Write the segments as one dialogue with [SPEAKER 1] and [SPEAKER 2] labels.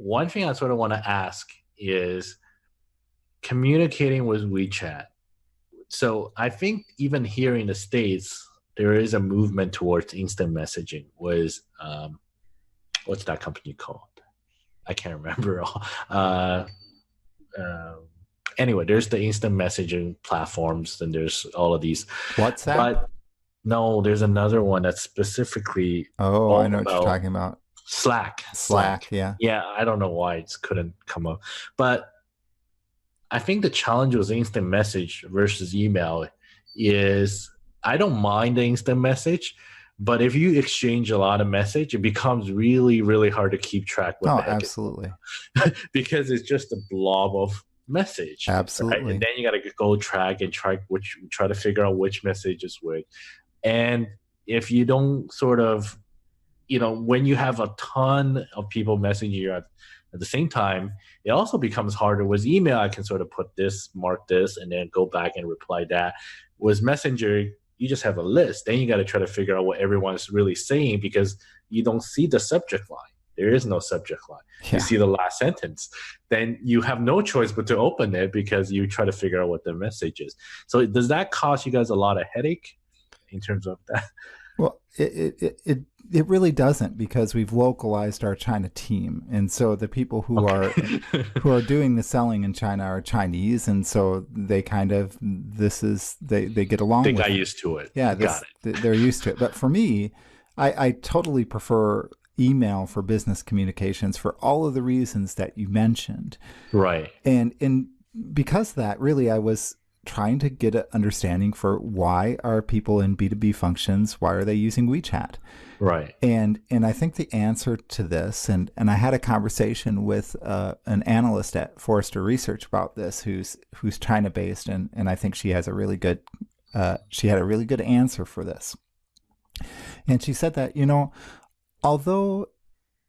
[SPEAKER 1] one thing I sort of want to ask is communicating with WeChat. So I think even here in the States, there is a movement towards instant messaging. What's that company called? I can't remember. Uh, uh, anyway, there's the instant messaging platforms, and there's all of these.
[SPEAKER 2] WhatsApp?
[SPEAKER 1] But no, there's another one that's specifically
[SPEAKER 2] Oh, I
[SPEAKER 1] all
[SPEAKER 2] know what you're
[SPEAKER 1] about
[SPEAKER 2] talking about.
[SPEAKER 1] Slack.
[SPEAKER 2] Slack,
[SPEAKER 1] Slack.
[SPEAKER 2] yeah.
[SPEAKER 1] Yeah, I don't know why it couldn't come up, but I think the challenge with instant message versus email is I don't mind the instant message, but if you exchange a lot of message, it becomes really, really hard to keep track what
[SPEAKER 2] Oh,
[SPEAKER 1] the heck is going
[SPEAKER 2] absolutely.
[SPEAKER 1] on because it's just a blob of message, right? And
[SPEAKER 2] Absolutely.
[SPEAKER 1] then you got to go track and try to figure out which message is which. And if you don't sort of, when you have a ton of people messaging you at the same time, it also becomes harder. With email, I can sort of put this, mark this, and then go back and reply that. With Messenger, you just have a list. Then you got to try to figure out what everyone is really saying because you don't see the subject line. There is no subject line. You
[SPEAKER 2] Yeah.
[SPEAKER 1] see the last sentence. Then you have no choice but to open it because you try to figure out what the message is. So does that cause you guys a lot of headache in terms of that?
[SPEAKER 2] Well, it really doesn't because we've localized our China team, and so the people
[SPEAKER 1] Okay.
[SPEAKER 2] who are doing the selling in China are Chinese, and so they kind of they get
[SPEAKER 1] They
[SPEAKER 2] along
[SPEAKER 1] got
[SPEAKER 2] with,
[SPEAKER 1] used to it.
[SPEAKER 2] yeah,
[SPEAKER 1] Got
[SPEAKER 2] this
[SPEAKER 1] it.
[SPEAKER 2] they're used to it. But for me, I totally prefer email for business communications for all of the reasons that you mentioned.
[SPEAKER 1] Right.
[SPEAKER 2] And because of that, really, I was trying to get an understanding for why are people in B2B functions, why are they using WeChat?
[SPEAKER 1] Right.
[SPEAKER 2] And I think the answer to this, and I had a conversation with an analyst at Forrester Research about this, who's China based, and I think she has a really good she had a really good answer for this. And she said that, although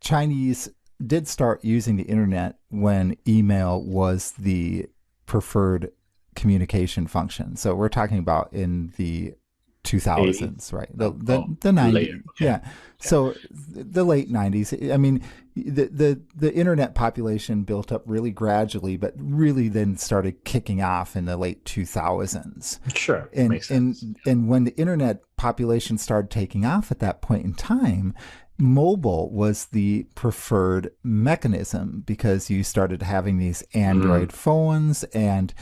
[SPEAKER 2] Chinese did start using the internet when email was the preferred communication function. So we're talking about in the
[SPEAKER 1] 80.
[SPEAKER 2] 2000s, right? The
[SPEAKER 1] Oh,
[SPEAKER 2] the
[SPEAKER 1] oh,
[SPEAKER 2] the
[SPEAKER 1] later.
[SPEAKER 2] 90s,
[SPEAKER 1] Okay.
[SPEAKER 2] yeah.
[SPEAKER 1] Okay.
[SPEAKER 2] So the late 90s. I mean, the internet population built up really gradually, but really then started kicking off in the late 2000s.
[SPEAKER 1] Sure.
[SPEAKER 2] And
[SPEAKER 1] Makes sense.
[SPEAKER 2] and when the internet population started taking off at that point in time, mobile was the preferred mechanism because you started having these
[SPEAKER 1] Mm,
[SPEAKER 2] Android phones, and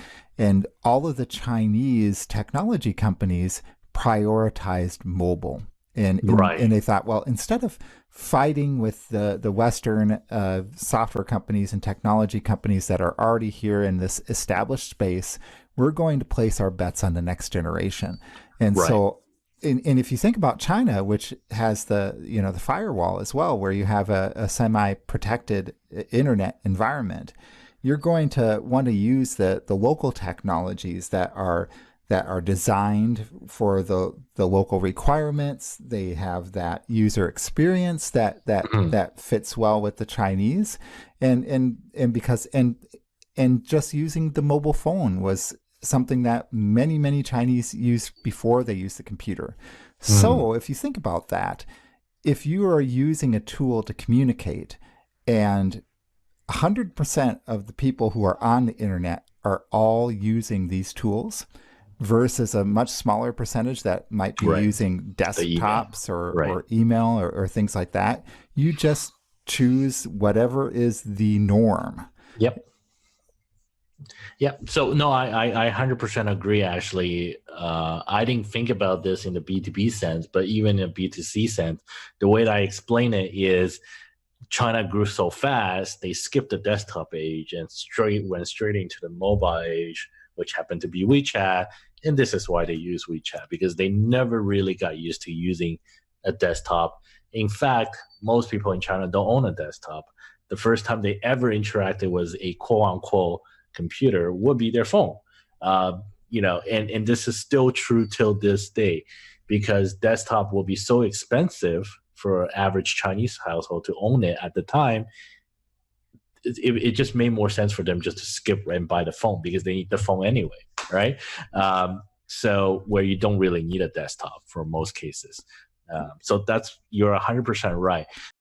[SPEAKER 2] all of the Chinese technology companies prioritized mobile. And
[SPEAKER 1] right.
[SPEAKER 2] they thought, well, instead of fighting with the Western software companies and technology companies that are already here in this established space, we're going to place our bets on the next generation. And
[SPEAKER 1] Right.
[SPEAKER 2] so, and if you think about China, which has the firewall as well, where you have a semi-protected internet environment, you're going to want to use the local technologies that are designed for the local requirements. They have that user experience
[SPEAKER 1] Mhm.
[SPEAKER 2] that fits well with the Chinese, and just using the mobile phone was something that many Chinese used before they used the computer.
[SPEAKER 1] Mm.
[SPEAKER 2] So if you think about that, if you are using a tool to communicate, and 100% of the people who are on the internet are all using these tools versus a much smaller percentage that might be
[SPEAKER 1] Right.
[SPEAKER 2] using
[SPEAKER 1] The email.
[SPEAKER 2] desktops
[SPEAKER 1] Right.
[SPEAKER 2] or email or things like that. You just choose whatever is the norm.
[SPEAKER 1] Yep. Yep. So no, I 100% agree. Actually, I didn't think about this in the B2B sense, but even in B2C sense, the way that I explain it is China grew so fast, they skipped the desktop age and went straight into the mobile age, which happened to be WeChat. And this is why they use WeChat because they never really got used to using a desktop. In fact, most people in China don't own a desktop. The first time they ever interacted with a quote unquote computer would be their phone. And this is still true till this day because desktop will be so expensive for an average Chinese household to own it at the time. It just made more sense for them just to skip and buy the phone because they need the phone anyway, right? So where you don't really need a desktop for most cases. So you're 100% right.